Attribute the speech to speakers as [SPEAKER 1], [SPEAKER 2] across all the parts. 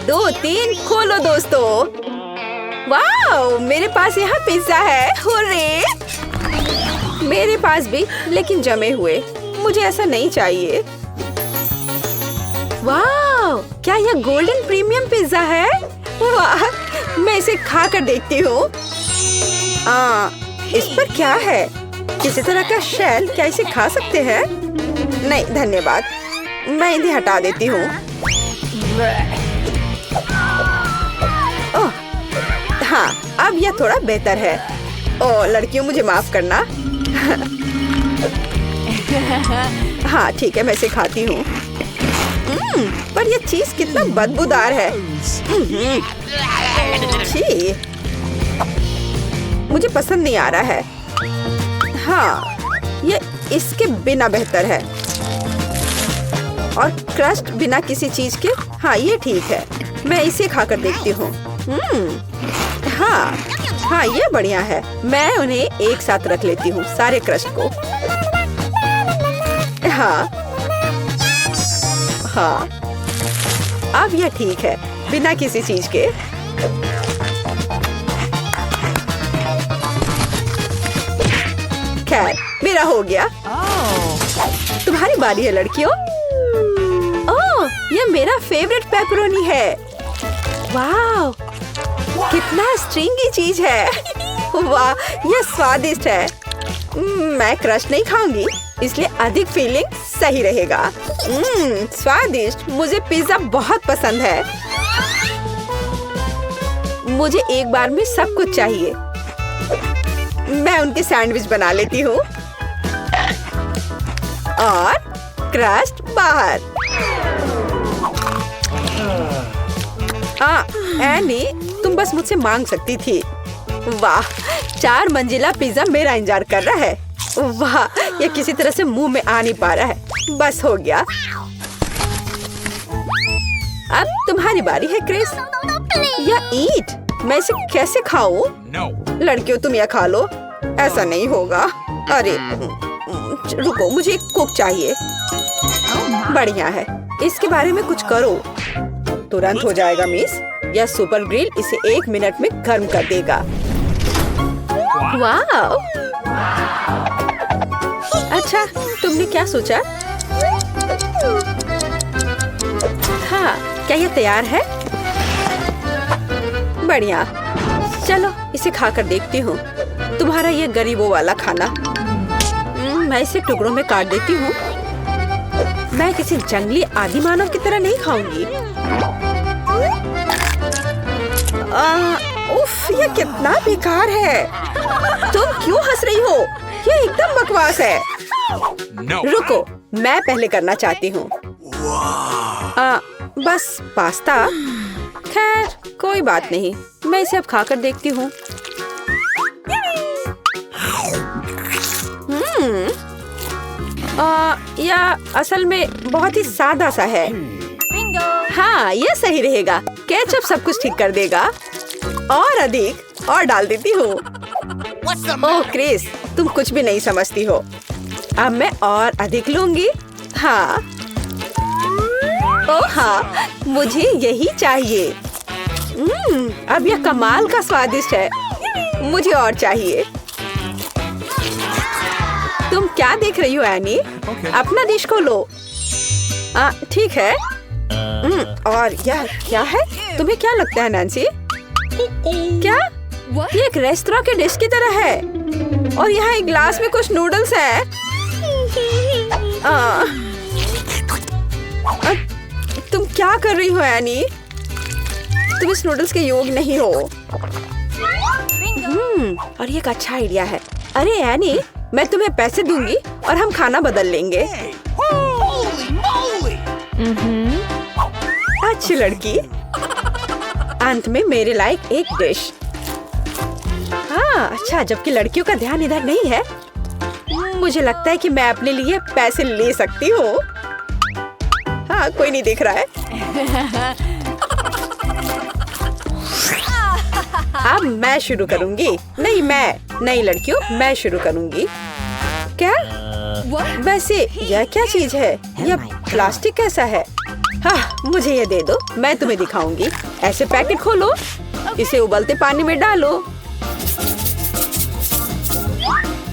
[SPEAKER 1] 2 3 खोलो दोस्तों। वाओ, मेरे पास यहाँ पिज्जा है। हुर्रे! मेरे पास भी, लेकिन जमे हुए। मुझे ऐसा नहीं चाहिए। वाओ, क्या यह गोल्डन प्रीमियम पिज्जा है? वाह, मैं इसे खा कर देखती हूँ। इस पर क्या है? किसी तरह का शेल? क्या इसे खा सकते हैं? नहीं धन्यवाद, मैं इन्हें हटा देती हूँ। ओह, हाँ, अब यह थोड़ा बेहतर है। ओह लड़कियों, मुझे माफ करना। हाँ ठीक है, मैं इसे खाती हूँ। पर यह चीज कितना बदबूदार है। छी, मुझे पसंद नहीं आ रहा है। हाँ, ये इसके बिना बेहतर है। और क्रस्ट बिना किसी चीज के। हाँ ये ठीक है, मैं इसे खाकर देखती हूँ। हाँ, ये बढ़िया है। मैं उन्हें एक साथ रख लेती हूँ, सारे क्रस्ट को। हाँ, अब यह ठीक है, बिना किसी चीज के। खैर, मेरा हो गया। तुम्हारी बारी है लड़कियों। ओह, यह मेरा फेवरेट पेपरोनी है। वाह, कितना स्ट्रिंगी चीज है। वाह, यह स्वादिष्ट है। मैं क्रश नहीं खाऊंगी, इसलिए अधिक फीलिंग सही रहेगा। स्वादिष्ट। मुझे पिज्जा बहुत पसंद है। मुझे एक बार में सब कुछ चाहिए। मैं उनके सैंडविच बना लेती हूँ और क्रस्ट बाहर। एनी, तुम बस मुझसे मांग सकती थी। वाह, 4 मंजिला पिज्जा मेरा इंतजार कर रहा है। वाह, ये किसी तरह से मुंह में आ नहीं पा रहा है। बस हो गया। अब तुम्हारी बारी है क्रिस। या ईट। मैं इसे कैसे खाऊं? लड़कियों, तुम यह खा लो। ऐसा नहीं होगा। अरे रुको, मुझे एक कुक चाहिए। बढ़िया है, इसके बारे में कुछ करो। तुरंत हो जाएगा मिस। यह सुपर ग्रिल इसे 1 मिनट में गर्म कर देगा। वाह! अच्छा, तुमने क्या सोचा? हाँ, क्या यह तैयार है? बढ़िया। चलो, इसे खाकर देखती हूँ। तुम्हारा ये गरीबों वाला खाना। मैं इसे टुकड़ों में काट देती हूँ। मैं किसी जंगली आदि मानव की तरह नहीं खाऊंगी। उफ, ये कितना बेकार है। तुम क्यों हंस रही हो? ये एकदम बकवास है। रुको, मैं पहले करना चाहती हूँ। बस पास्ता। खैर, कोई बात नहीं। मैं इसे अब खाकर देखती हूँ। यह असल में बहुत ही सादा सा है। हाँ, ये सही रहेगा। केचप सब कुछ ठीक कर देगा। और अधिक और डाल देती हूँ। ओह क्रिस, तुम कुछ भी नहीं समझती हो। अब मैं और अधिक लूंगी। हाँ, ओह हाँ, मुझे यही चाहिए। अब यह कमाल का स्वादिष्ट है। मुझे और चाहिए। तुम क्या देख रही हो एनी? अपना डिश खोलो। ठीक है। और यह क्या है? तुम्हें क्या लगता है नैन्सी? क्या? ये एक रेस्टोरेंट के डिश की तरह है। और यहाँ एक ग्लास में कुछ नूडल्स हैं। तुम क्या कर रही हो एनी? तुम इस नूडल्स के योग्य नहीं हो। और ये एक अच्छा आइडिया है। अरे एनी, मैं तुम्हें पैसे दूंगी और हम खाना बदल लेंगे। अच्छी लड़की। अंत में मेरे लायक एक डिश। हाँ, अच्छा, जबकि लड़कियों का ध्यान इधर नहीं है। मुझे लगता है कि मैं अपने लिए पैसे ले सकती हूँ। हाँ, कोई नहीं देख रहा है। अब मैं शुरू करूंगी। नहीं लड़कियों, मैं शुरू करूंगी। क्या? वैसे यह क्या चीज है? यह प्लास्टिक कैसा है? हाँ, मुझे ये दे दो, मैं तुम्हें दिखाऊंगी। ऐसे पैकेट खोलो, इसे उबलते पानी में डालो,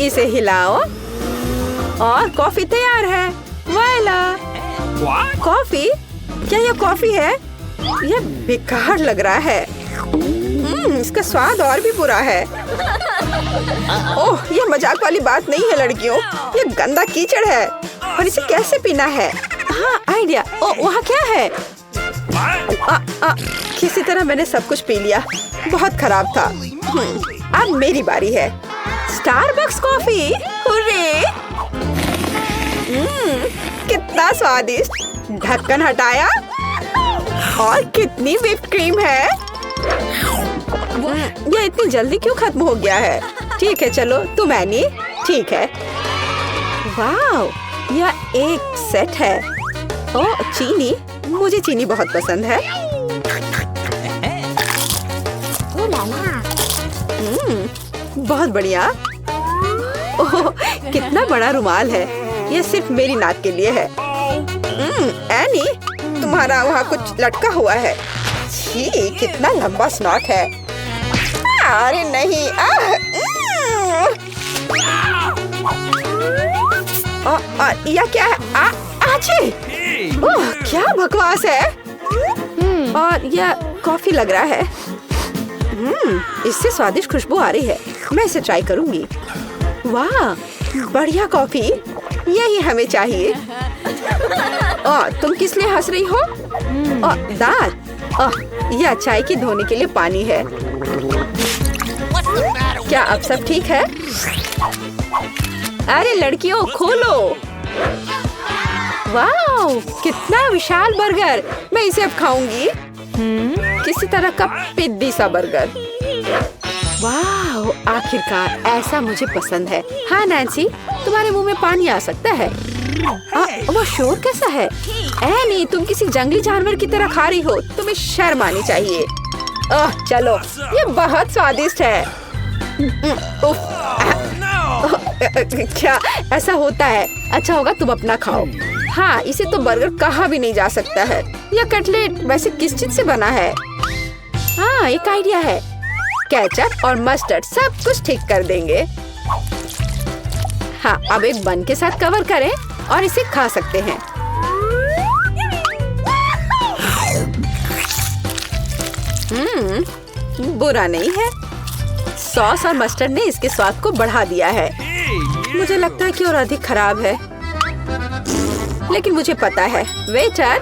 [SPEAKER 1] इसे हिलाओ और कॉफी तैयार है। वाला कॉफी? क्या यह कॉफी है? यह बेकार लग रहा है। इसका स्वाद और भी बुरा है। ओह, यह मजाक वाली बात नहीं है लड़कियों, यह गंदा कीचड़ है और इसे कैसे पीना है? हाँ, आइडिया। ओह, वहाँ क्या है? किसी तरह मैंने सब कुछ पी लिया, बहुत खराब था। अब मेरी बारी है। Starbucks coffee, hurray! कितना स्वादिष्ट। ढक्कन हटाया और कितनी व्हिप्ड क्रीम है। यह इतनी जल्दी क्यों खत्म हो गया है? ठीक है, चलो तुम एनी। ठीक है। वाह, यह एक सेट है। ओह, चीनी, मुझे चीनी बहुत पसंद है। बहुत बढ़िया। ओह, कितना बड़ा रुमाल है। यह सिर्फ मेरी नाक के लिए है। एनी, तुम्हारा वहाँ कुछ लटका हुआ है। छी, कितना लंबा स्नॉट है। अरे नहीं। यह क्या है? आची! ओह, क्या बकवास है। और यह कॉफी लग रहा है। इससे स्वादिष्ट खुशबू आ रही है। मैं इसे ट्राई करूंगी। वाह, बढ़िया कॉफी, यही हमें चाहिए। तुम किस लिए हंस रही हो? दांत। यह चाय की धोने के लिए पानी है। क्या अब सब ठीक है? अरे लड़कियों, खोलो। वाह, कितना विशाल बर्गर। मैं इसे अब खाऊंगी। किसी तरह का पिद्दी सा बर्गर। वाह, आखिरकार ऐसा मुझे पसंद है। हाँ नैन्सी, तुम्हारे मुंह में पानी आ सकता है। वो शोर कैसा है? नहीं, तुम किसी जंगली जानवर की तरह खा रही हो। तुम्हें शर्म आनी चाहिए। चलो, ये बहुत स्वादिष्ट है। क्या ऐसा होता है? अच्छा होगा तुम अपना खाओ। हाँ, इसे तो बर्गर कहा भी नहीं जा सकता है। यह कटलेट वैसे किस चीज से बना है? हाँ, एक आइडिया है। केचप और मस्टर्ड सब कुछ ठीक कर देंगे। हाँ, अब एक बन के साथ कवर करें और इसे खा सकते हैं। बुरा नहीं है। सॉस और मस्टर्ड ने इसके स्वाद को बढ़ा दिया है। मुझे लगता है कि और अधिक खराब है, लेकिन मुझे पता है। वेटर,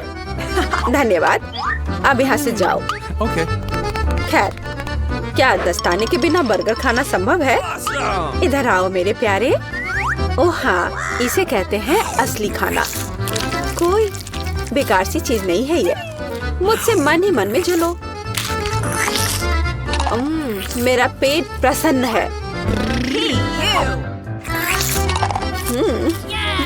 [SPEAKER 1] धन्यवाद। अब यहाँ से जाओ। खैर, क्या दस्ताने के बिना बर्गर खाना संभव है? इधर आओ मेरे प्यारे। ओह हाँ, इसे कहते हैं असली खाना। कोई बेकार सी चीज नहीं है ये। मुझसे मन ही मन में जलो। मेरा पेट प्रसन्न है।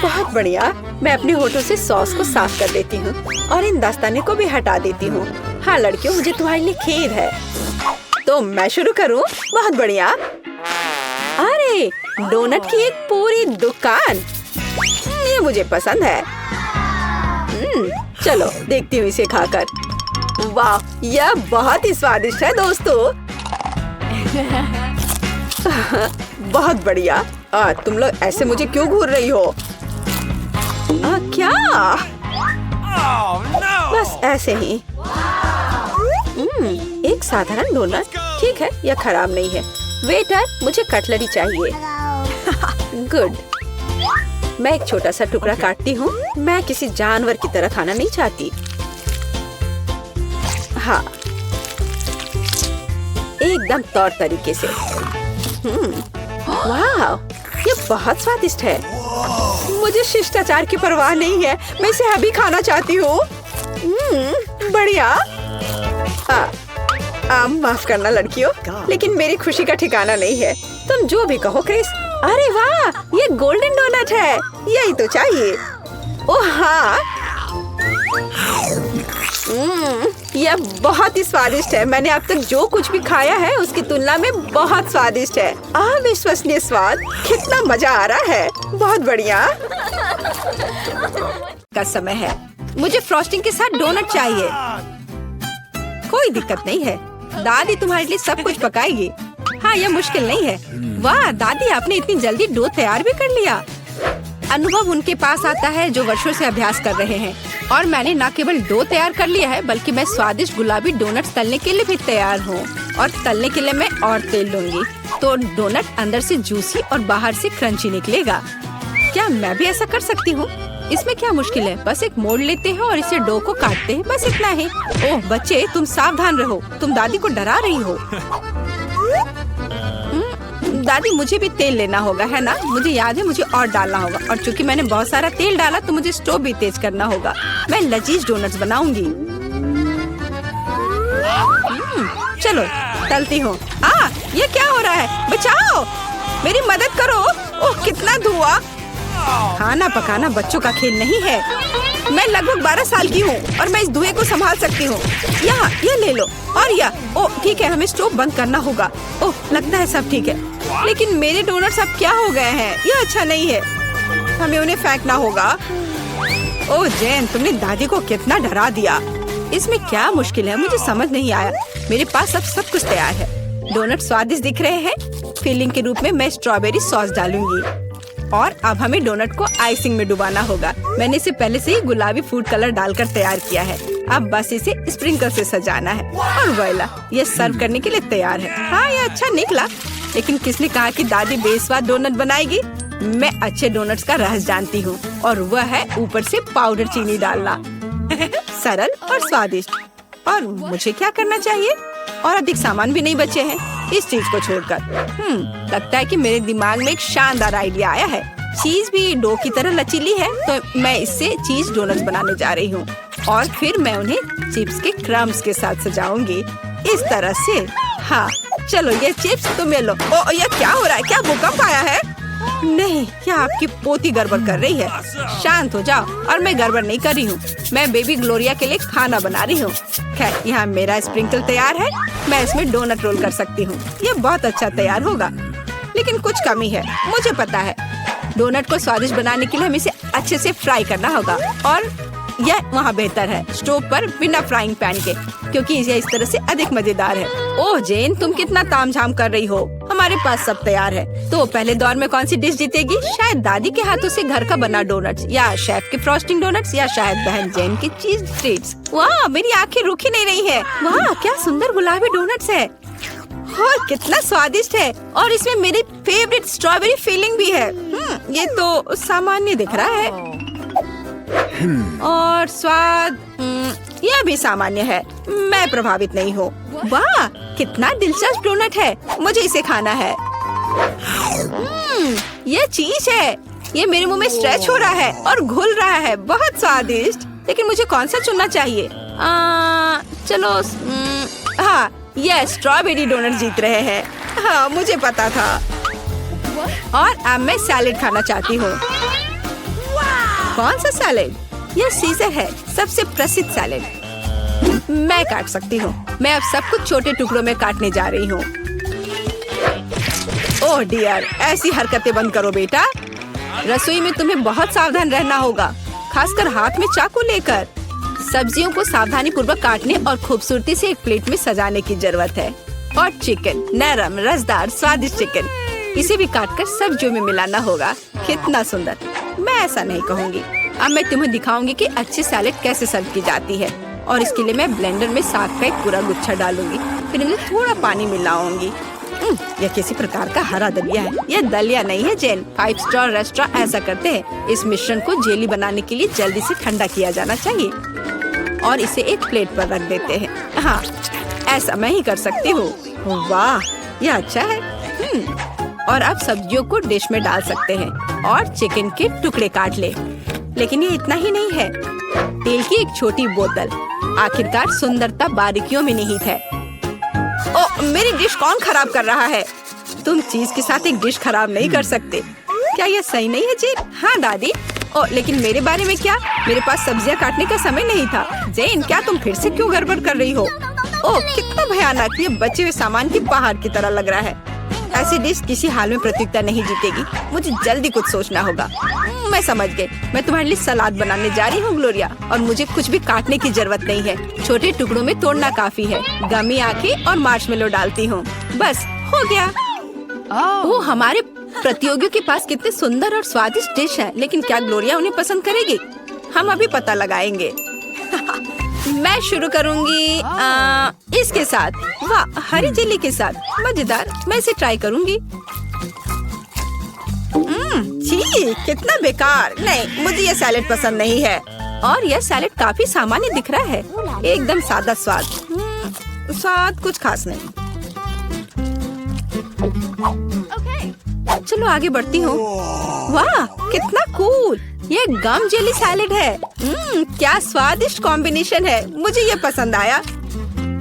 [SPEAKER 1] बहुत बढ़िया। मैं अपने होठों से सॉस को साफ कर देती हूँ और इन दस्ताने को भी हटा देती हूँ। हाँ लड़कियों, मुझे तुम्हारे लिए खेद है। तो मैं शुरू करूँ? बहुत बढ़िया। अरे, डोनट की एक पूरी दुकान। ये मुझे पसंद है। चलो देखती हूँ इसे खाकर। वाह, यह बहुत ही स्वादिष्ट है दोस्तों। बहुत बढ़िया। तुम लोग ऐसे मुझे क्यों घूर रही हो? क्या? बस ऐसे ही। एक साधारण डोनट। ठीक है, यह खराब नहीं है। वेटर, मुझे कटलरी चाहिए। गुड। मैं एक छोटा सा टुकड़ा काटती हूँ। मैं किसी जानवर की तरह खाना नहीं चाहती। हाँ, एकदम तौर तरीके से। वाह, ये बहुत स्वादिष्ट है। मुझे शिष्टाचार की परवाह नहीं है। मैं इसे अभी खाना चाहती हूँ। बढ़िया। माफ करना लड़कियों, लेकिन मेरी खुशी का ठिकाना नहीं है। तुम जो भी कहो क्रिस। अरे वाह, ये गोल्डन डोनट है। यही तो चाहिए। ओह हाँ, यह बहुत ही स्वादिष्ट है। मैंने अब तक जो कुछ भी खाया है उसकी तुलना में बहुत स्वादिष्ट है। अविश्वसनीय स्वाद। कितना मजा आ रहा है। बहुत बढ़िया। का समय है। मुझे फ्रॉस्टिंग के साथ डोनट चाहिए। कोई दिक्कत नहीं है, दादी तुम्हारे लिए सब कुछ पकाएगी। हाँ, यह मुश्किल नहीं है। वाह दादी, आपने इतनी जल्दी डो तैयार भी कर लिया। अनुभव उनके पास आता है जो वर्षों से अभ्यास कर रहे हैं। और मैंने न केवल डो तैयार कर लिया है, बल्कि मैं स्वादिष्ट गुलाबी डोनट्स तलने के लिए भी तैयार हूँ। और तलने के लिए मैं और तेल लूंगी, तो डोनट अंदर से जूसी और बाहर से क्रंची निकलेगा। क्या मैं भी ऐसा कर सकती हूँ? इसमें क्या मुश्किल है? बस एक मोड़ लेते हैं और इसे डो को काटते हैं, बस इतना ही। ओह बच्चे, तुम सावधान रहो, तुम दादी को डरा रही हो। दादी, मुझे भी तेल लेना होगा, है ना? मुझे याद है, मुझे और डालना होगा। और चूंकि मैंने बहुत सारा तेल डाला, तो मुझे स्टोव भी तेज करना होगा। मैं लजीज डोनट्स बनाऊंगी। चलो तलती हूँ। ये क्या हो रहा है? बचाओ, मेरी मदद करो। ओह कितना धुआं! खाना पकाना बच्चों का खेल नहीं है। मैं लगभग 12 साल की हूँ और मैं इस धुएं को संभाल सकती हूँ। यहाँ ये ले लो। और ओह ठीक है, हमें स्टोव बंद करना होगा। ओह लगता है सब ठीक है, लेकिन मेरे डोनट्स अब क्या हो गए हैं? ये अच्छा नहीं है, हमें उन्हें फेंकना होगा। ओह जेन, तुमने दादी को कितना डरा दिया। इसमें क्या मुश्किल है? मुझे समझ नहीं आया। मेरे पास अब सब कुछ तैयार है। डोनट स्वादिष्ट दिख रहे हैं। फिलिंग के रूप में मैं स्ट्रॉबेरी सॉस डालूंगी। और अब हमें डोनट को आइसिंग में डुबाना होगा। मैंने इसे पहले से ही गुलाबी फूड कलर डालकर तैयार किया है। अब बस इसे स्प्रिंकल से सजाना है और वोइला, ये सर्व करने के लिए तैयार है। हाँ, ये अच्छा निकला। लेकिन किसने कहा कि दादी बेस्वाद डोनट बनाएगी? मैं अच्छे डोनट्स का रहस्य जानती हूँ, और वह है ऊपर से पाउडर चीनी डालना। सरल और स्वादिष्ट। और मुझे क्या करना चाहिए? और अधिक सामान भी नहीं बचे हैं इस चीज को छोड़कर। लगता है कि मेरे दिमाग में एक शानदार आइडिया आया है। चीज भी डो की तरह लचीली है, तो मैं इससे चीज डोनट्स बनाने जा रही हूँ। और फिर मैं उन्हें चिप्स के क्रम्स के साथ सजाऊंगी, इस तरह से। हाँ चलो, ये चिप्स तुम ले लो। ओ ये क्या हो रहा है? क्या भूकंप आया है? नहीं, क्या आपकी पोती गड़बड़ कर रही है? शांत हो जाओ। और मैं गड़बड़ नहीं कर रही हूँ, मैं बेबी ग्लोरिया के लिए खाना बना रही हूँ। खैर, यहाँ मेरा स्प्रिंकल तैयार है। मैं इसमें डोनट रोल कर सकती हूँ। ये बहुत अच्छा तैयार होगा, लेकिन कुछ कमी है, मुझे पता है। डोनट को स्वादिष्ट बनाने के लिए हमें इसे अच्छे से फ्राई करना होगा। और यह वहाँ बेहतर है स्टोव पर बिना फ्राइंग पैन के, क्योंकि यह इस तरह से अधिक मजेदार है। ओह जेन, तुम कितना तामझाम कर रही हो। हमारे पास सब तैयार है। तो पहले दौर में कौन सी डिश जीतेगी? शायद दादी के हाथों से घर का बना डोनट्स, या शेफ के फ्रॉस्टिंग डोनट्स, या शायद बहन जेन की चीज ट्रीट्स। वाह, मेरी आंखें रुकी नहीं रही है। वाह, क्या सुंदर गुलाबी डोनट्स है। और कितना स्वादिष्ट है। और इसमें मेरी फेवरेट स्ट्रॉबेरी फिलिंग भी है। ये तो सामान्य दिख रहा है। और स्वाद यह भी सामान्य है। मैं प्रभावित नहीं हूँ। वाह, कितना दिलचस्प डोनट है। मुझे इसे खाना है। ये चीज है। ये मेरे मुंह में स्ट्रेच हो रहा है और घुल रहा है। बहुत स्वादिष्ट। लेकिन मुझे कौन सा चुनना चाहिए? चलो, हाँ, ये स्ट्रॉबेरी डोनट जीत रहे हैं। हाँ, मुझे पता था। और अब मैं सैलेड खाना चाहती हूँ। कौन सा सैलेड? यह सीजर है, सबसे प्रसिद्ध सैलेड। मैं काट सकती हूँ। मैं अब सब कुछ छोटे टुकड़ों में काटने जा रही हूँ। ओह डियर, ऐसी हरकतें बंद करो बेटा। रसोई में तुम्हें बहुत सावधान रहना होगा, खासकर हाथ में चाकू लेकर। सब्जियों को सावधानी पूर्वक काटने और खूबसूरती से एक प्लेट में सजाने की जरूरत है। और चिकन, नरम रसदार स्वादिष्ट चिकन, इसे भी काटकर सब्जियों में मिलाना होगा। कितना सुंदर। मैं ऐसा नहीं कहूँगी। अब मैं तुम्हें दिखाऊंगी कि अच्छी सैलेड कैसे सर्व की जाती है। और इसके लिए मैं ब्लेंडर में साग का एक पूरा गुच्छा डालूंगी, फिर इन्हें थोड़ा पानी मिलाऊंगी। यह किसी प्रकार का हरा दलिया है। यह दलिया नहीं है जेन। 5 स्टार रेस्टोरेंट ऐसा करते हैं। इस मिश्रण को जेली बनाने के लिए जल्दी से ठंडा किया जाना चाहिए और इसे एक प्लेट पर रख देते हैं। हाँ, ऐसा मैं ही कर सकती हूँ। वाह, यह अच्छा है। और अब सब्जियों को डिश में डाल सकते हैं और चिकन के टुकड़े काट ले। लेकिन ये इतना ही नहीं है। तेल की एक छोटी बोतल। आखिरकार सुंदरता बारीकियों में निहित है। ओ, मेरी डिश कौन खराब कर रहा है? तुम चीज के साथ एक डिश खराब नहीं कर सकते। क्या यह सही नहीं है जेन? हाँ दादी। ओ, लेकिन मेरे बारे में क्या? मेरे पास सब्जियां काटने का समय नहीं था। जेन, क्या तुम फिर से क्यों गड़बड़ कर रही हो? ओह, कितना भयानक। ये बचे हुए सामान की पहाड़ की तरह लग रहा है। ऐसी डिश किसी हाल में प्रतियोगिता नहीं जीतेगी। मुझे जल्दी कुछ सोचना होगा। मैं समझ गई। मैं तुम्हारे लिए सलाद बनाने जा रही हूँ ग्लोरिया, और मुझे कुछ भी काटने की जरूरत नहीं है। छोटे टुकड़ों में तोड़ना काफी है। गमी आंखें और मार्शमेलो डालती हूँ। बस हो गया। वो हमारे प्रतियोगियों के पास कितने सुंदर और स्वादिष्ट डिश है, लेकिन क्या ग्लोरिया उन्हें पसंद करेगी? हम अभी पता लगाएंगे। मैं शुरू करूंगी इसके साथ। वाह, हरी जेली के साथ, मजेदार। मैं इसे ट्राई करूंगी। छी, कितना बेकार। नहीं, मुझे ये सैलेड पसंद नहीं है। और यह सैलेड काफी सामान्य दिख रहा है। एकदम सादा स्वाद। स्वाद कुछ खास नहीं। चलो आगे बढ़ती हूँ। वाह, कितना कूल। ये गम जेली सैलेड है। क्या स्वादिष्ट कॉम्बिनेशन है। मुझे ये पसंद आया।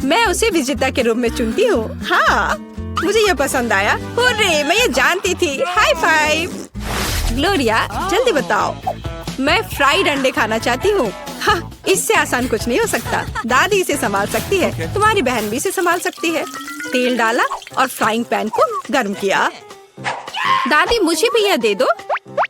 [SPEAKER 1] मैं उसे विजेता के रूप में चुनती हूँ। हाँ, मुझे ये पसंद आया। हुर्रे, मैं ये जानती थी। High five. ग्लोरिया, जल्दी बताओ। मैं फ्राइड अंडे खाना चाहती हूँ। हाँ, इससे आसान कुछ नहीं हो सकता। दादी इसे संभाल सकती है। तुम्हारी बहन भी इसे संभाल सकती है। तेल डाला और फ्राइंग पैन को गर्म किया। दादी, मुझे भी यह दे दो।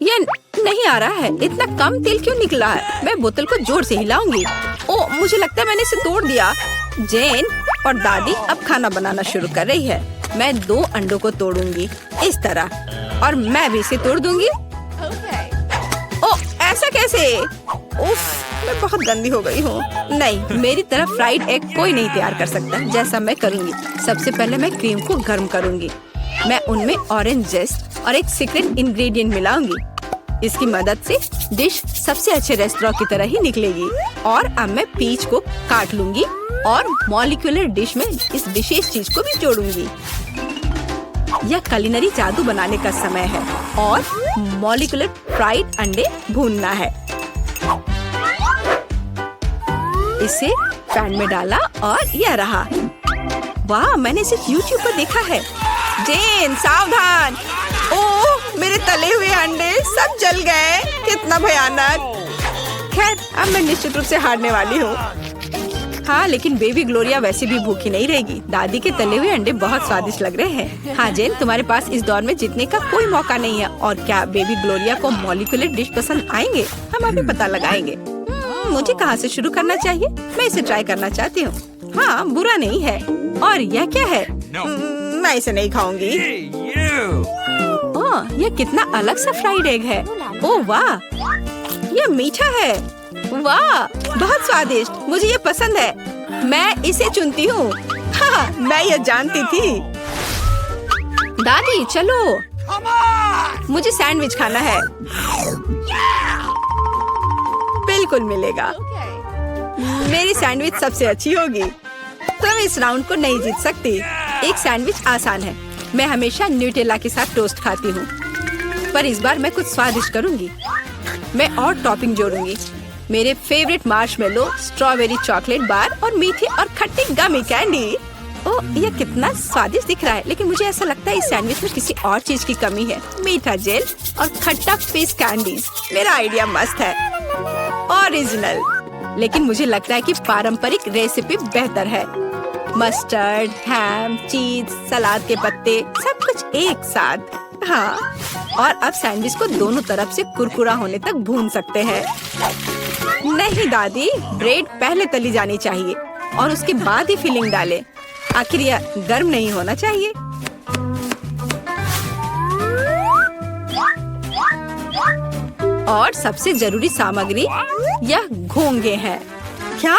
[SPEAKER 1] यह नहीं आ रहा है। इतना कम तेल क्यों निकला है? मैं बोतल को जोर से हिलाऊंगी। ओह, मुझे लगता है मैंने इसे तोड़ दिया। जेन और दादी अब खाना बनाना शुरू कर रही है। मैं 2 अंडों को तोड़ूंगी इस तरह, और मैं भी इसे तोड़ दूंगी। ओह, ऐसा कैसे? उफ, मैं बहुत गंदी हो गई हूँ। नहीं, मेरी तरह फ्राइड एग कोई नहीं तैयार कर सकता। जैसा मैं करूँगी, सबसे पहले मैं क्रीम को गर्म करूँगी। मैं उनमें ऑरेंज जेस्ट और एक सीक्रेट इंग्रेडिएंट मिलाऊंगी। इसकी मदद से डिश सबसे अच्छे रेस्टोरेंट की तरह ही निकलेगी। और अब मैं पीच को काट लूंगी और मॉलिक्यूलर डिश में इस विशेष चीज को भी जोड़ूंगी। यह कुलिनरी जादू बनाने का समय है और मॉलिक्यूलर फ्राइड अंडे भूनना है। इसे पैन में डाला और यह रहा। वाह, मैंने इसे YouTube पर देखा है। जेन, सावधान। ओह, मेरे तले हुए अंडे सब जल गए। कितना भयानक। खैर, अब मैं निश्चित रूप से हारने वाली हूँ। हाँ, लेकिन बेबी ग्लोरिया वैसे भी भूखी नहीं रहेगी। दादी के तले हुए अंडे बहुत स्वादिष्ट लग रहे हैं। हाँ जेन, तुम्हारे पास इस दौर में जीतने का कोई मौका नहीं है। और क्या बेबी ग्लोरिया को मॉलिक्यूलर डिश पसंद आएंगे? हम अभी पता लगाएंगे। मुझे कहाँ से शुरू करना चाहिए? मैं इसे ट्राई करना चाहती हूँ। हाँ, बुरा नहीं है। और यह क्या है? मैं इसे नहीं खाऊंगी। ओह, यह कितना अलग सा फ्राइड एग है। ओह वाह, यह मीठा है। वाह, बहुत स्वादिष्ट। मुझे ये पसंद है। मैं इसे चुनती हूँ। हाँ, मैं ये जानती थी। दादी, चलो, मुझे सैंडविच खाना है। बिल्कुल मिलेगा। मेरी सैंडविच सबसे अच्छी होगी। तुम इस राउंड को नहीं जीत सकती। एक सैंडविच आसान है। मैं हमेशा न्यूटेला के साथ टोस्ट खाती हूँ, पर इस बार मैं कुछ स्वादिष्ट करूँगी। मैं और टॉपिंग जोड़ूंगी। मेरे favourite marshmallow, strawberry chocolate bar और मीठी और खट्टी गमी कैंडी। ओह, यह कितना स्वादिष्ट दिख रहा है, लेकिन मुझे ऐसा लगता है इस सैंडविच में किसी और चीज की कमी है। मीठा जेल और खट्टा फिश कैंडीज। मेरा आइडिया मस्त है, ओरिजिनल। लेकिन मुझे लगता है कि पारंपरिक रेसिपी बेहतर है। मस्टर्ड, हैम, चीज, सलाद के पत्ते, सब कुछ एक साथ। हाँ, और अब सैंडविच को दोनों तरफ से कुरकुरा होने तक भून सकते हैं। नहीं दादी, ब्रेड पहले तली जानी चाहिए और उसके बाद ही फिलिंग डालें। आखिर यह गर्म नहीं होना चाहिए। और सबसे जरूरी सामग्री यह घोंगे हैं। क्या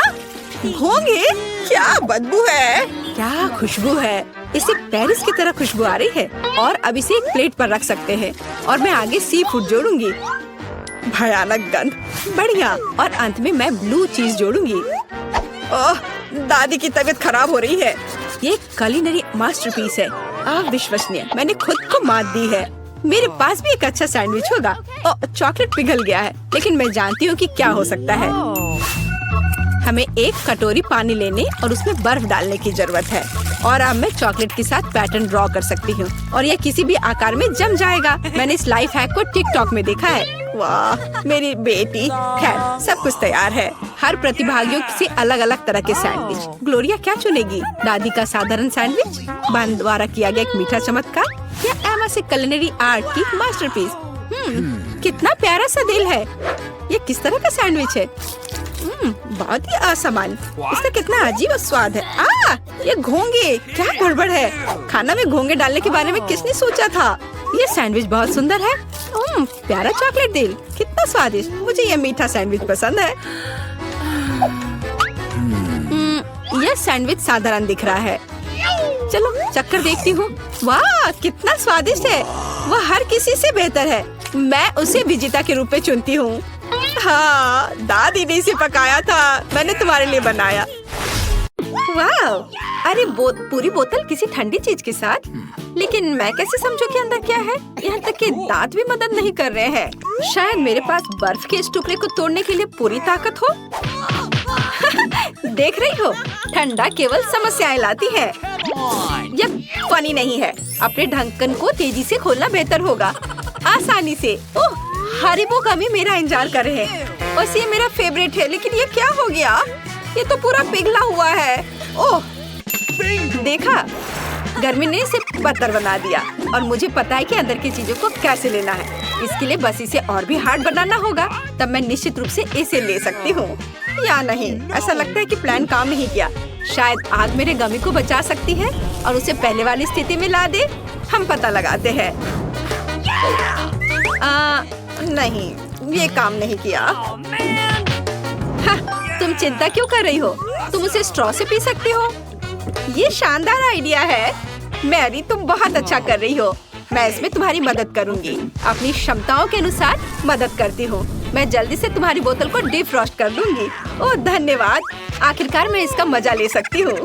[SPEAKER 1] घोंगे? क्या बदबू है। क्या खुशबू है। इसे पेरिस की तरह खुशबू आ रही है। और अब इसे एक प्लेट पर रख सकते हैं और मैं आगे सी फूड जोड़ूंगी। भयानक गंध। बढ़िया। और अंत में मैं ब्लू चीज जोड़ूंगी। ओह, दादी की तबीयत खराब हो रही है। ये कुलिनरी मास्टरपीस है। अविश्वसनीय। मैंने खुद को मात दी है। मेरे पास भी एक अच्छा सैंडविच होगा। ओह, चॉकलेट पिघल गया है, लेकिन मैं जानती हूँ कि क्या हो सकता है। हमें एक कटोरी पानी लेने और उसमें बर्फ डालने की जरूरत है। और अब मैं चॉकलेट के साथ पैटर्न ड्रॉ कर सकती हूँ और यह किसी भी आकार में जम जाएगा। मैंने इस लाइफ हैक को टिकटॉक में देखा है। वाह, मेरी बेटी। खैर, सब कुछ तैयार है। हर प्रतिभागियों से अलग अलग तरह के सैंडविच। ग्लोरिया क्या चुनेगी? दादी का साधारण सैंडविच, बहन द्वारा किया गया एक मीठा चमत्कार, ये एमा से culinary आर्ट की मास्टरपीस। कितना प्यारा सा दिल है। ये किस तरह का सैंडविच है? बहुत ही असामान्य। इसका कितना अजीब स्वाद है। ये घोंगे, क्या गड़बड़ है? खाना में घोंगे डालने के बारे में किसने सोचा था? ये सैंडविच बहुत सुंदर है। प्यारा चॉकलेट दिल, कितना स्वादिष्ट। मुझे ये मीठा सैंडविच पसंद है। यह सैंडविच साधारण दिख रहा है। चलो चक्कर देखती हूँ। वाह, कितना स्वादिष्ट है। वह हर किसी से बेहतर है। मैं उसे विजेता के रूप में चुनती हूँ। हाँ, दादी ने इसे पकाया था, मैंने तुम्हारे लिए बनाया। वाह, अरे पूरी बोतल किसी ठंडी चीज के साथ। लेकिन मैं कैसे समझूं कि अंदर क्या है? यहाँ तक कि दांत भी मदद नहीं कर रहे हैं। शायद मेरे पास बर्फ के इस टुकड़े को तोड़ने के लिए पूरी ताकत हो। देख रही हो, ठंडा केवल समस्याएं लाती है। यह फनी नहीं है। अपने ढक्कन को तेजी से खोलना बेहतर होगा। आसानी से। ओह, हरीबो गमी मेरा इंतजार कर रहे हैं। वैसे ये मेरा फेवरेट है, लेकिन ये क्या हो गया? ये तो पूरा पिघला हुआ है। ओह, देखा, गर्मी ने इसे पत्थर बना दिया। और मुझे पता है कि अंदर की चीजों को कैसे लेना है। इसके लिए बस इसे और भी हार्ड बनाना होगा। तब मैं निश्चित रूप से इसे ले सकती हूँ या नहीं। ऐसा लगता है कि प्लान काम नहीं किया। शायद आग मेरे गमी को बचा सकती है और उसे पहले वाली स्थिति में ला दे। हम पता लगाते हैं। नहीं, ये काम नहीं किया। तुम चिंता क्यों कर रही हो? तुम उसे स्ट्रॉ से पी सकती हो। ये शानदार आइडिया है। मैरी, तुम बहुत अच्छा कर रही हो। मैं इसमें तुम्हारी मदद करूंगी। अपनी क्षमताओं के अनुसार मदद करती हूँ। मैं जल्दी से तुम्हारी बोतल को डिफ्रॉस्ट कर दूंगी। ओह, धन्यवाद। आखिरकार मैं इसका मजा ले सकती हूँ।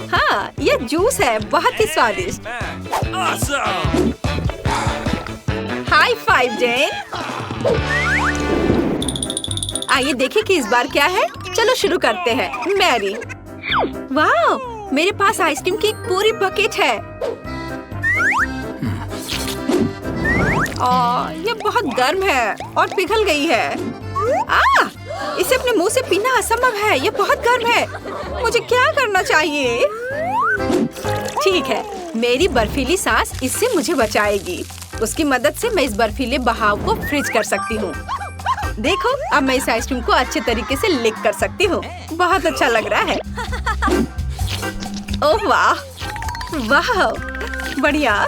[SPEAKER 1] हाँ, ये जूस है, बहुत ही स्वादिष्ट। हाई फाइव जेन। आइए देखें कि इस बार क्या है। चलो शुरू करते हैं। मैरी, वाह, मेरे पास आइसक्रीम की एक पूरी बकेट है। ये बहुत गर्म है और पिघल गई है। इसे अपने मुंह से पीना असंभव है। ये बहुत गर्म है। मुझे क्या करना चाहिए? ठीक है, मेरी बर्फीली सांस इससे मुझे बचाएगी। उसकी मदद से मैं इस बर्फीले बहाव को फ्रीज कर सकती हूँ। देखो, अब मैं इस आइसक्रीम को अच्छे तरीके से लिक कर सकती हूँ। बहुत अच्छा लग रहा है। ओह वाह, वाह, बढ़िया।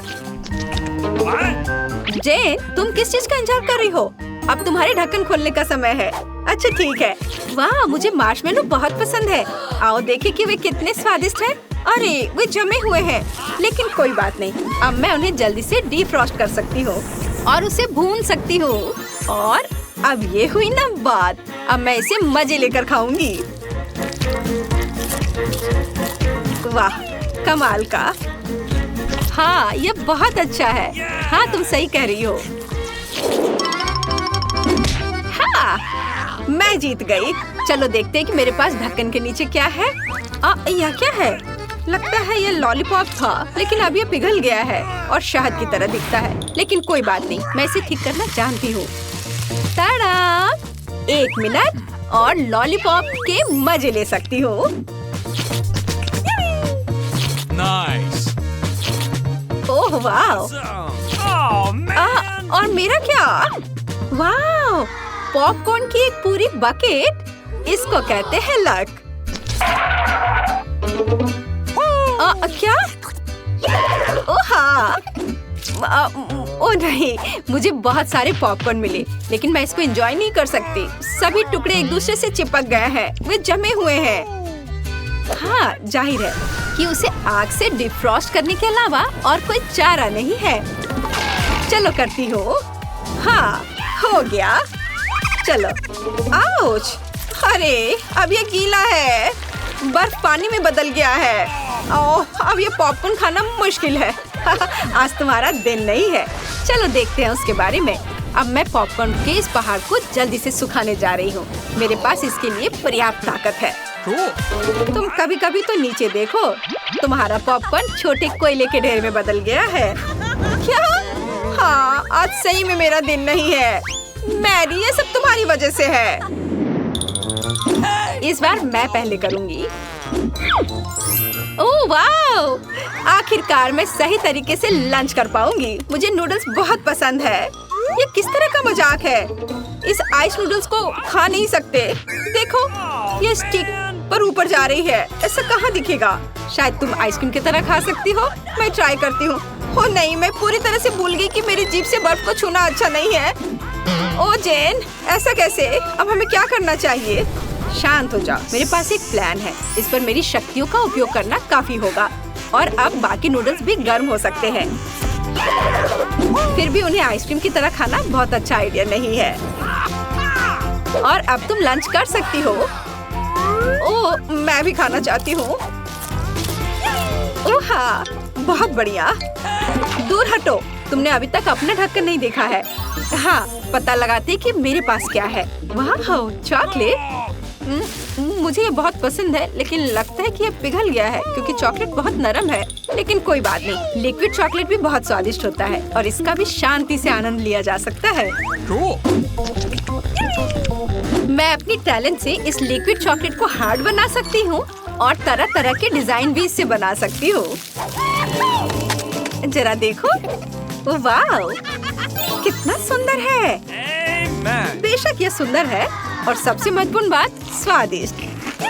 [SPEAKER 1] जेन, तुम किस चीज का इंतजार कर रही हो? अब तुम्हारे ढक्कन खोलने का समय है। अच्छा ठीक है। वाह, मुझे मार्शमेलो बहुत पसंद है। आओ देखें कि वे कितने स्वादिष्ट हैं। अरे, वे जमे हुए हैं, लेकिन कोई बात नहीं। अब मैं उन्हें जल्दी से डीफ्रॉस्ट कर सकती हूँ और उसे भून सकती हूँ। और अब ये हुई ना बात। अब मैं इसे मजे लेकर खाऊंगी। वाह, कमाल का। हाँ, ये बहुत अच्छा है। हाँ, तुम सही कह रही हो। हाँ, मैं जीत गई। चलो देखते हैं कि मेरे पास ढक्कन के नीचे क्या है। यह क्या है? लगता है ये लॉलीपॉप था, लेकिन अब ये पिघल गया है और शहद की तरह दिखता है। लेकिन कोई बात नहीं, मैं इसे ठीक करना जानती हूँ। ताड़ा! 1 मिनट और लॉलीपॉप के मजे ले सकती हूँ।
[SPEAKER 2] Nice.
[SPEAKER 1] ओह वाह! और मेरा क्या? वाह! पॉपकॉर्न की एक पूरी बकेट। इसको कहते हैं लक। क्या? ओह हाँ! ओह नहीं, मुझे बहुत सारे पॉपकॉर्न मिले, लेकिन मैं इसको एंजॉय नहीं कर सकती। सभी टुकड़े एक दूसरे से चिपक गए हैं। वे जमे हुए हैं। हाँ, जाहिर है कि उसे आग से डिफ्रॉस्ट करने के अलावा और कोई चारा नहीं है। चलो करती हूँ। हाँ, हो गया। चलो। आउच! अरे, अब ये गीला है। बर्फ पानी में बदल गया है। ओह, अब ये पॉपकॉर्न खाना मुश्किल है। आज तुम्हारा दिन नहीं है। चलो देखते हैं उसके बारे में। अब मैं पॉपकॉर्न के इस पहाड़ को जल्दी से सुखाने जा रही हूँ। मेरे पास इसके लिए पर्याप्त ताकत है। तुम कभी कभी तो नीचे देखो। तुम्हारा पॉपकॉर्न छोटे कोयले के ढेर में बदल गया है। क्या? हाँ, आज सही में मेरा दिन नहीं है। मैरी, ये सब तुम्हारी वजह से है। इस बार मैं पहले करूँगी। Oh wow! आखिरकार मैं सही तरीके से लंच कर पाऊंगी। मुझे नूडल्स बहुत पसंद है। ये किस तरह का मजाक है? इस आइस नूडल्स को खा नहीं सकते। देखो, ये स्टिक पर ऊपर जा रही है। ऐसा कहाँ दिखेगा? शायद तुम आइसक्रीम की तरह खा सकती हो। मैं ट्राई करती हूँ। ओ नहीं, मैं पूरी तरह से भूल गई कि मेरी जीभ से बर्फ को छूना अच्छा नहीं है। ओ जेन, ऐसा कैसे? अब हमें क्या करना चाहिए? शांत हो जाओ, मेरे पास एक प्लान है। इस पर मेरी शक्तियों का उपयोग करना काफी होगा और अब बाकी नूडल्स भी गर्म हो सकते हैं। फिर भी उन्हें आइसक्रीम की तरह खाना बहुत अच्छा आइडिया नहीं है। और अब तुम लंच कर सकती हो। ओह, मैं भी खाना चाहती हूँ। ओह हाँ, बहुत बढ़िया। दूर हटो, तुमने अभी तक अपना ढक्कन नहीं देखा है। हाँ, पता लगाते कि मेरे पास क्या है। वाह, चॉकलेट। मुझे ये बहुत पसंद है, लेकिन लगता है कि ये पिघल गया है क्योंकि चॉकलेट बहुत नरम है। लेकिन कोई बात नहीं, लिक्विड चॉकलेट भी बहुत स्वादिष्ट होता है और इसका भी शांति से आनंद लिया जा सकता है। मैं अपनी टैलेंट से इस लिक्विड चॉकलेट को हार्ड बना सकती हूँ और तरह तरह के डिजाइन भी इससे बना सकती हूँ। जरा देखो, वाह, कितना सुंदर है। बेशक ये सुंदर है और सबसे महत्वपूर्ण बात, स्वादिष्ट।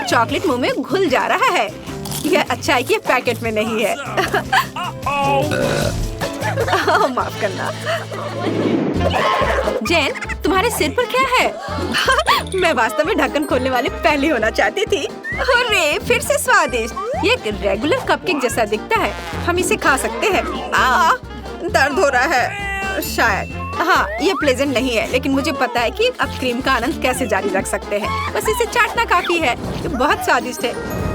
[SPEAKER 1] चॉकलेट मुंह में घुल जा रहा है। यह अच्छा है कि पैकेट में नहीं है। माफ करना। जेन, तुम्हारे सिर पर क्या है? मैं वास्तव में ढक्कन खोलने वाले पहले होना चाहती थी। अरे, फिर से स्वादिष्ट। ये एक रेगुलर कपकेक जैसा दिखता है। हम इसे खा सकते हैं। दर्द हो रहा है शायद। हाँ, ये प्लेजेंट नहीं है, लेकिन मुझे पता है कि अब क्रीम का आनंद कैसे जारी रख सकते हैं। बस इसे चाटना काफी है। ये बहुत स्वादिष्ट है।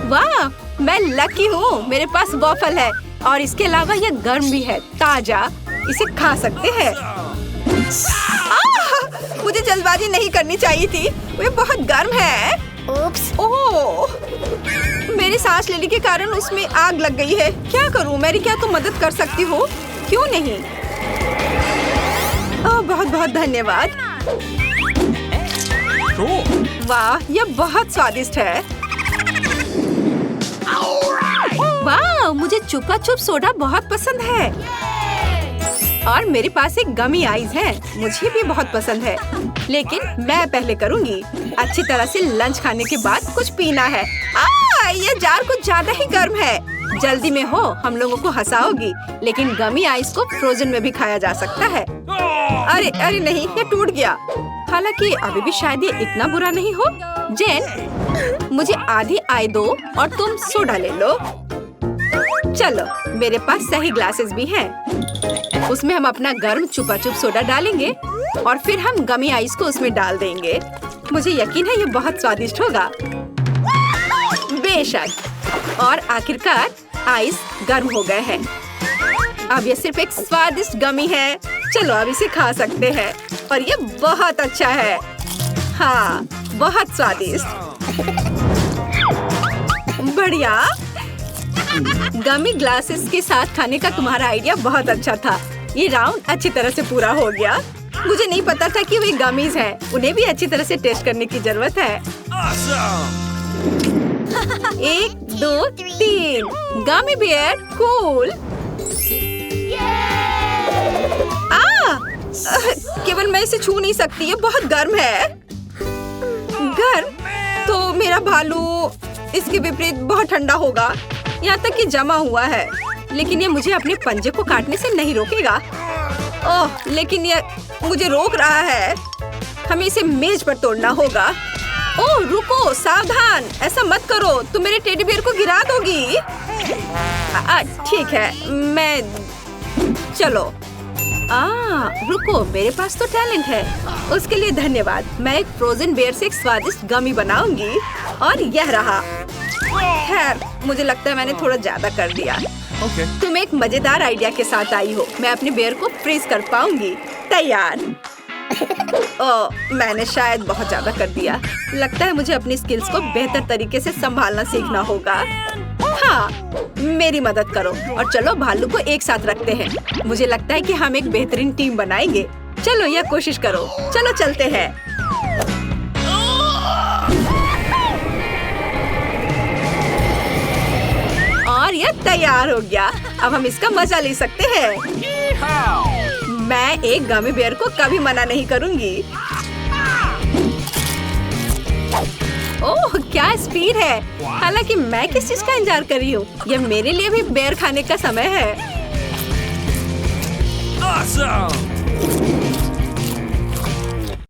[SPEAKER 1] वाह, मैं लकी हूँ। मेरे पास वॉफल है और इसके अलावा ये गर्म भी है, ताजा। इसे खा सकते हैं। मुझे जल्दबाजी नहीं करनी चाहिए थी। ये बहुत गर्म है। ओह, मेरी सांस लेने के कारण उसमें आग लग गई है। क्या करूँ? मेरी क्या तुम मदद कर सकती हो? क्यों नहीं? बहुत बहुत धन्यवाद। वाह, यह बहुत स्वादिष्ट है। वाह, मुझे चुपा चुप सोडा बहुत पसंद है और मेरे पास एक गमी आइस है। मुझे भी बहुत पसंद है, लेकिन मैं पहले करूंगी। अच्छी तरह से लंच खाने के बाद कुछ पीना है। ये जार कुछ ज्यादा ही गर्म है। जल्दी में हो, हम लोगों को हंसाओगी, लेकिन गमी आइस को फ्रोजन में भी खाया जा सकता है। अरे अरे नहीं, ये टूट गया। हालांकि अभी भी शायद ये इतना बुरा नहीं हो। जेन, मुझे आधी आई दो और तुम सोडा ले लो। चलो, मेरे पास सही ग्लासेस भी हैं। उसमें हम अपना गर्म चुपा चुप सोडा डालेंगे और फिर हम गमी आइस को उसमें डाल देंगे। मुझे यकीन है ये बहुत स्वादिष्ट होगा। बेशक। और आखिरकार आइस गर्म हो गए हैं। अब ये सिर्फ एक स्वादिष्ट गमी है। चलो, अब इसे खा सकते हैं और ये बहुत अच्छा है। हाँ, बहुत स्वादिष्ट। बढ़िया। गमी ग्लासेस के साथ खाने का तुम्हारा आइडिया बहुत अच्छा था। ये राउंड अच्छी तरह से पूरा हो गया। मुझे नहीं पता था कि वे गमीज हैं। उन्हें भी अच्छी तरह से टेस्ट करने की जरूरत है। 1, 2, 3 गमी बियर, कूल। केवल मैं इसे छू नहीं सकती, ये बहुत गर्म है। गर्म? तो मेरा भालू इसके विपरीत बहुत ठंडा होगा। यहाँ तक कि जमा हुआ है, लेकिन ये मुझे अपने पंजे को काटने से नहीं रोकेगा। ओह, लेकिन ये मुझे रोक रहा है। हमें इसे मेज पर तोड़ना होगा। ओह रुको, सावधान, ऐसा मत करो, तुम मेरे टेडी बियर को गिरा दोगी। ठीक है, मैं चलो। रुको, मेरे पास तो टैलेंट है। उसके लिए धन्यवाद। मैं एक फ्रोजन बियर से एक स्वादिष्ट गमी बनाऊंगी और यह रहा। खैर, मुझे लगता है मैंने थोड़ा ज्यादा कर दिया। तुम एक मजेदार आइडिया के साथ आई हो। मैं अपने बियर को फ्रीज कर पाऊंगी। तैयार। मैंने शायद बहुत ज्यादा कर दिया। लगता है मुझे अपनी स्किल्स को बेहतर तरीके से संभालना सीखना होगा। हाँ, मेरी मदद करो और चलो भालू को एक साथ रखते हैं। मुझे लगता है कि हम एक बेहतरीन टीम बनाएंगे। चलो, यह कोशिश करो। चलो चलते हैं। ये तैयार हो गया। अब हम इसका मजा ले सकते हैं। मैं एक गमी बेयर को कभी मना नहीं करूंगी। ओह क्या स्पीड है। हालांकि मैं किस चीज का इंतजार कर रही हूँ। ये मेरे लिए भी बेयर खाने का समय है।
[SPEAKER 2] Awesome!